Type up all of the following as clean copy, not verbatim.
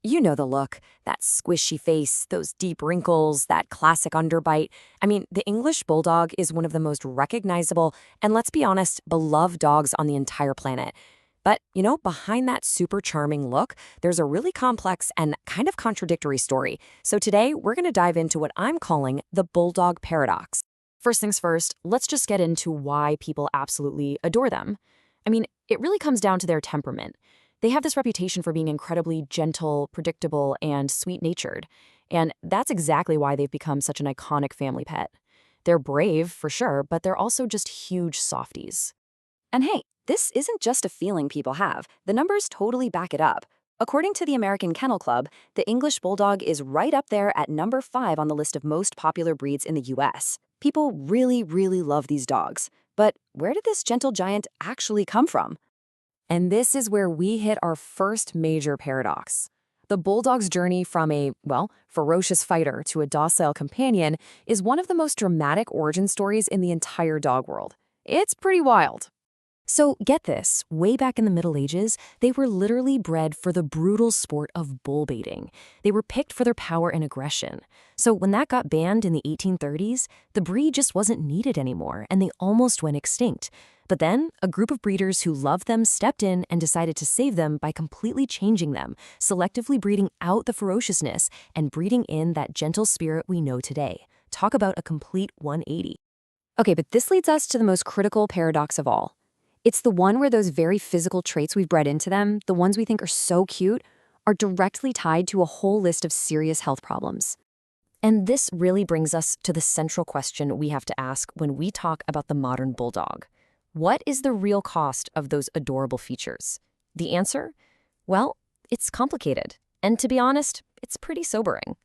You know the look, that squishy face, those deep wrinkles, that classic underbite. I mean, the English Bulldog is one of the most recognizable and, let's be honest, beloved dogs on the entire planet. But, behind that super charming look, there's a really complex and kind of contradictory story. So today, we're going to dive into what I'm calling the Bulldog Paradox. First things first, let's just get into why people absolutely adore them. I mean, it really comes down to their temperament. They have this reputation for being incredibly gentle, predictable, and sweet-natured. And that's exactly why they've become such an iconic family pet. They're brave, for sure, but they're also just huge softies. And hey, this isn't just a feeling people have. The numbers totally back it up. According to the American Kennel Club, the English Bulldog is right up there at number 5 on the list of most popular breeds in the US. People really, really love these dogs. But where did this gentle giant actually come from? And this is where we hit our first major paradox. The Bulldog's journey from a, ferocious fighter to a docile companion is one of the most dramatic origin stories in the entire dog world. It's pretty wild. So get this, way back in the Middle Ages, they were literally bred for the brutal sport of bull baiting. They were picked for their power and aggression. So when that got banned in the 1830s, the breed just wasn't needed anymore, and they almost went extinct. But then, a group of breeders who loved them stepped in and decided to save them by completely changing them, selectively breeding out the ferociousness and breeding in that gentle spirit we know today. Talk about a complete 180. Okay, but this leads us to the most critical paradox of all. It's the one where those very physical traits we've bred into them, the ones we think are so cute, are directly tied to a whole list of serious health problems. And this really brings us to the central question we have to ask when we talk about the modern bulldog. What is the real cost of those adorable features? The answer? Well, it's complicated. And to be honest, it's pretty sobering.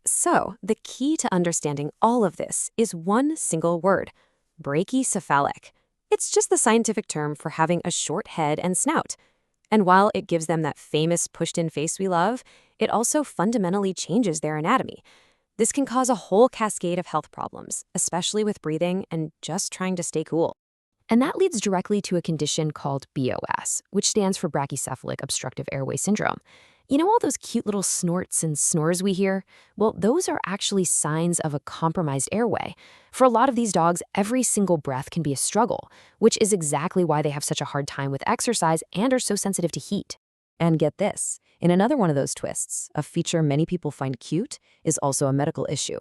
So, the key to understanding all of this is one single word: brachycephalic. It's just the scientific term for having a short head and snout. And while it gives them that famous pushed-in face we love, it also fundamentally changes their anatomy. This can cause a whole cascade of health problems, especially with breathing and just trying to stay cool. And that leads directly to a condition called BOS, which stands for Brachycephalic Obstructive Airway Syndrome. You know all those cute little snorts and snores we hear? Well, those are actually signs of a compromised airway. For a lot of these dogs, every single breath can be a struggle, which is exactly why they have such a hard time with exercise and are so sensitive to heat. And get this, in another one of those twists, a feature many people find cute is also a medical issue.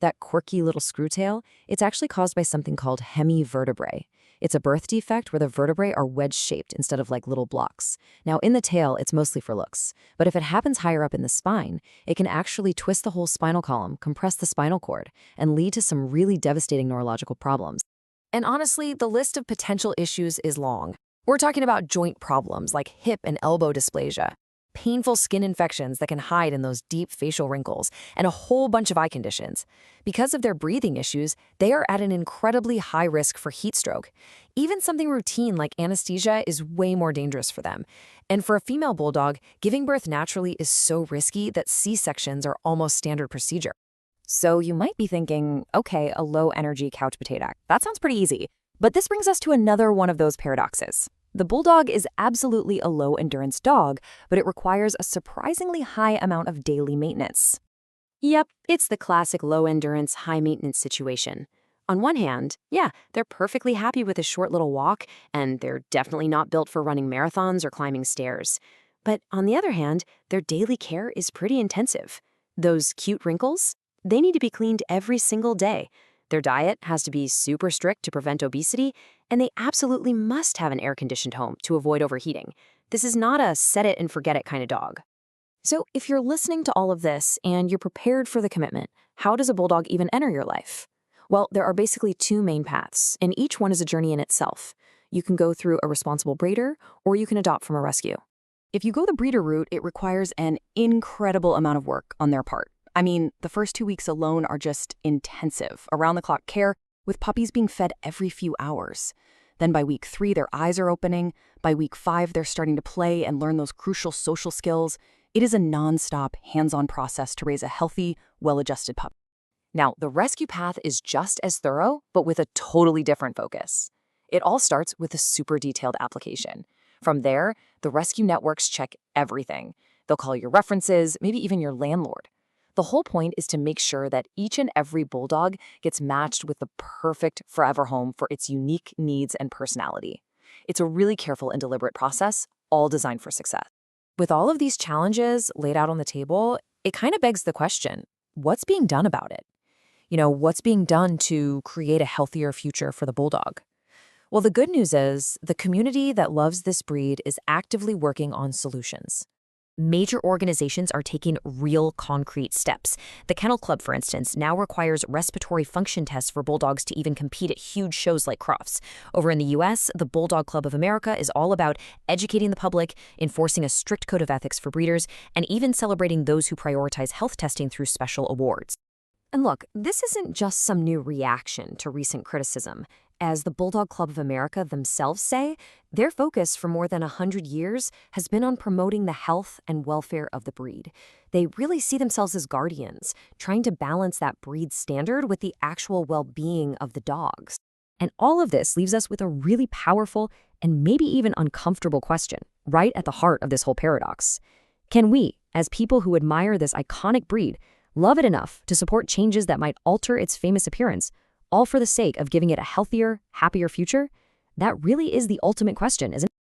That quirky little screwtail, it's actually caused by something called hemivertebrae. It's a birth defect where the vertebrae are wedge-shaped instead of like little blocks. Now, in the tail, it's mostly for looks. But if it happens higher up in the spine, it can actually twist the whole spinal column, compress the spinal cord, and lead to some really devastating neurological problems. And honestly, the list of potential issues is long. We're talking about joint problems like hip and elbow dysplasia, painful skin infections that can hide in those deep facial wrinkles, and a whole bunch of eye conditions. Because of their breathing issues, they are at an incredibly high risk for heat stroke. Even something routine like anesthesia is way more dangerous for them. And for a female bulldog, giving birth naturally is so risky that C-sections are almost standard procedure. So you might be thinking, okay, a low-energy couch potato. That sounds pretty easy. But this brings us to another one of those paradoxes. The bulldog is absolutely a low-endurance dog, but it requires a surprisingly high amount of daily maintenance. Yep, it's the classic low-endurance, high-maintenance situation. On one hand, yeah, they're perfectly happy with a short little walk, and they're definitely not built for running marathons or climbing stairs. But on the other hand, their daily care is pretty intensive. Those cute wrinkles? They need to be cleaned every single day. Their diet has to be super strict to prevent obesity, and they absolutely must have an air-conditioned home to avoid overheating. This is not a set-it-and-forget-it kind of dog. So if you're listening to all of this and you're prepared for the commitment, how does a bulldog even enter your life? Well, there are basically 2 main paths, and each one is a journey in itself. You can go through a responsible breeder, or you can adopt from a rescue. If you go the breeder route, it requires an incredible amount of work on their part. I mean, the first 2 weeks alone are just intensive, around-the-clock care, with puppies being fed every few hours. Then by week 3, their eyes are opening. By week 5, they're starting to play and learn those crucial social skills. It is a non-stop, hands-on process to raise a healthy, well-adjusted pup. Now, the rescue path is just as thorough, but with a totally different focus. It all starts with a super detailed application. From there, the rescue networks check everything. They'll call your references, maybe even your landlord. The whole point is to make sure that each and every bulldog gets matched with the perfect forever home for its unique needs and personality. It's a really careful and deliberate process, all designed for success. With all of these challenges laid out on the table, it kind of begs the question, what's being done about it? What's being done to create a healthier future for the bulldog? Well, the good news is the community that loves this breed is actively working on solutions. Major organizations are taking real concrete steps. The Kennel Club, for instance, now requires respiratory function tests for bulldogs to even compete at huge shows like Crofts. Over in the US, the Bulldog Club of America is all about educating the public, enforcing a strict code of ethics for breeders, and even celebrating those who prioritize health testing through special awards. And look, this isn't just some new reaction to recent criticism. As the Bulldog Club of America themselves say, their focus for more than 100 years has been on promoting the health and welfare of the breed. They really see themselves as guardians, trying to balance that breed standard with the actual well-being of the dogs. And all of this leaves us with a really powerful and maybe even uncomfortable question, right at the heart of this whole paradox. Can we, as people who admire this iconic breed, love it enough to support changes that might alter its famous appearance, all for the sake of giving it a healthier, happier future? That really is the ultimate question, isn't it?